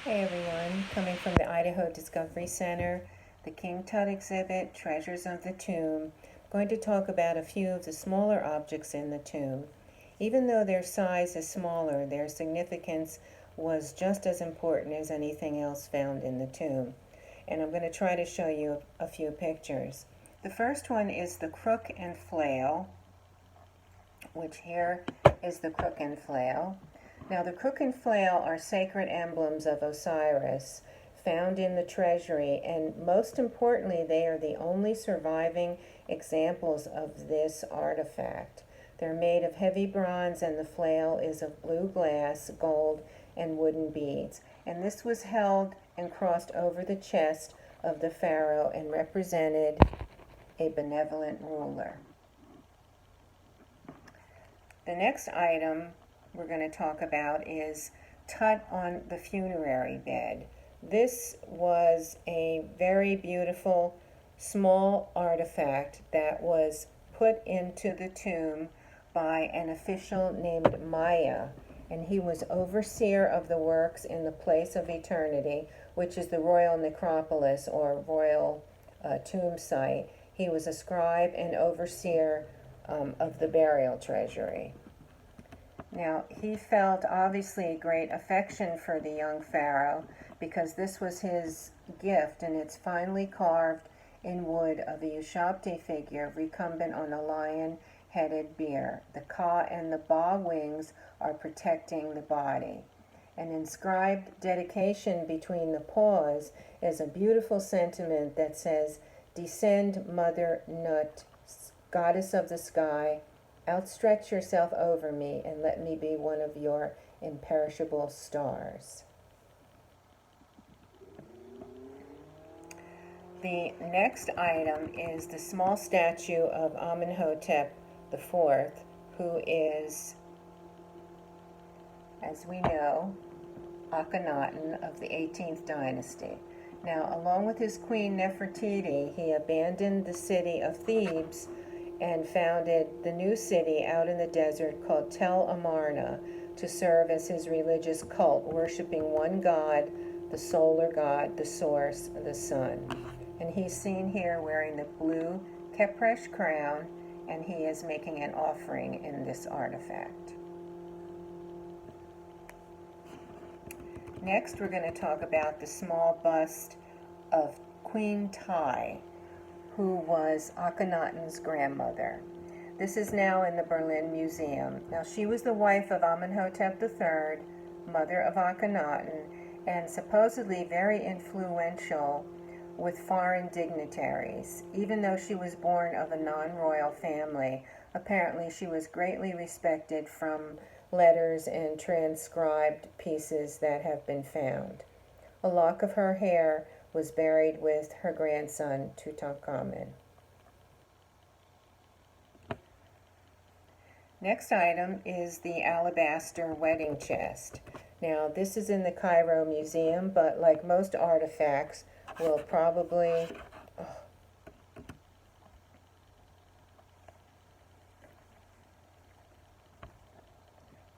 Hey everyone, coming from the Idaho Discovery Center, the King Tut exhibit, Treasures of the Tomb. I'm going to talk about a few of the smaller objects in the tomb. Even though their size is smaller, their significance was just as important as anything else found in the tomb. And I'm going to try to show you a few pictures. The first one is the crook and flail, which here is the crook and flail. Now, the crook and flail are sacred emblems of Osiris found in the treasury, and most importantly, they are the only surviving examples of this artifact. They're made of heavy bronze, and the flail is of blue glass, gold, and wooden beads. And this was held and crossed over the chest of the pharaoh and represented a benevolent ruler. The next item we're going to talk about is Tut on the funerary bed. This was a very beautiful small artifact that was put into the tomb by an official named Maya, and he was overseer of the works in the place of eternity, which is the royal necropolis or royal tomb site. He was a scribe and overseer of the burial treasury. Now, he felt obviously great affection for the young pharaoh because this was his gift, and it's finely carved in wood of a Ushabti figure recumbent on a lion-headed bear. The Ka and the Ba wings are protecting the body. An inscribed dedication between the paws is a beautiful sentiment that says, "Descend, Mother Nut, goddess of the sky, outstretch yourself over me and let me be one of your imperishable stars." The next item is the small statue of Amenhotep IV, who is, as we know, Akhenaton of the 18th dynasty. Now, along with his queen Nefertiti, he abandoned the city of Thebes and founded the new city out in the desert called Tel Amarna to serve as his religious cult, worshiping one god, the solar god, the source, the sun. And he's seen here wearing the blue Kepresh crown, and he is making an offering in this artifact. Next, we're going to talk about the small bust of Queen Tiye, who was Akhenaton's grandmother. This is now in the Berlin Museum. Now, she was the wife of Amenhotep III, mother of Akhenaton, and supposedly very influential with foreign dignitaries. Even though she was born of a non-royal family, apparently she was greatly respected from letters and transcribed pieces that have been found. A lock of her hair was buried with her grandson, Tutankhamun. Next item is the alabaster wedding chest. Now, this is in the Cairo Museum, but like most artifacts, will probably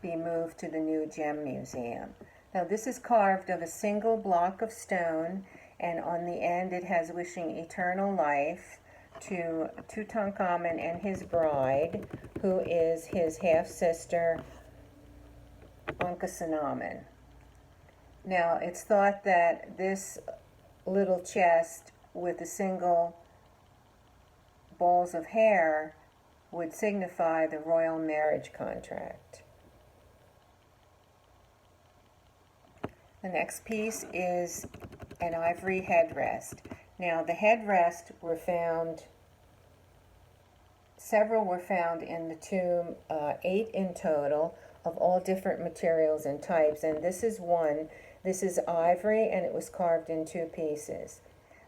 be moved to the new Gem Museum. Now, this is carved of a single block of stone, and on the end it has wishing eternal life to Tutankhamun and his bride, who is his half-sister, Ankhesenamun. Now, it's thought that this little chest with a single balls of hair would signify the royal marriage contract. The next piece is an ivory headrest. Now, the headrest were found, several were found in the tomb, 8 in total, of all different materials and types, and this is one. This is ivory, and it was carved in 2 pieces.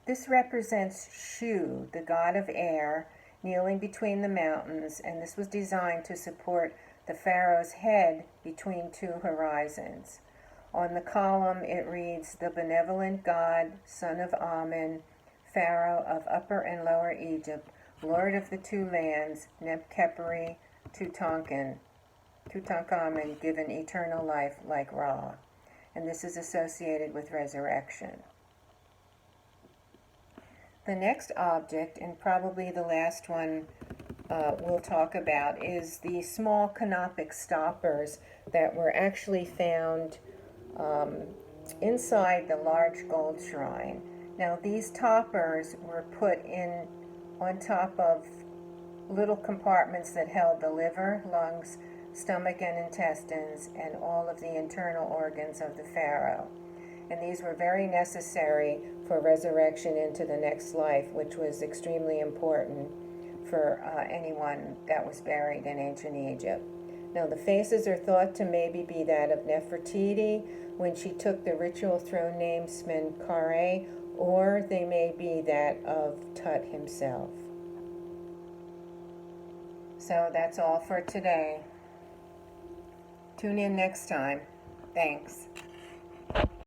This represents Shu, the god of air, kneeling between the mountains, and this was designed to support the pharaoh's head between 2 horizons. On the column it reads, "The benevolent God, son of Amen, Pharaoh of Upper and Lower Egypt, Lord of the 2 lands, Nebkeperi Tutankhamun, given eternal life like Ra." and this is associated with resurrection. The next object, and probably the last one we'll talk about, is the small canopic stoppers that were actually found inside the large gold shrine. Now these toppers were put in on top of little compartments that held the liver, lungs, stomach and intestines, and all of the internal organs of the pharaoh. And these were very necessary for resurrection into the next life, which was extremely important for anyone that was buried in ancient Egypt. Now the faces are thought to maybe be that of Nefertiti when she took the ritual throne name Smenkare, or they may be that of Tut himself. So that's all for today. Tune in next time. Thanks.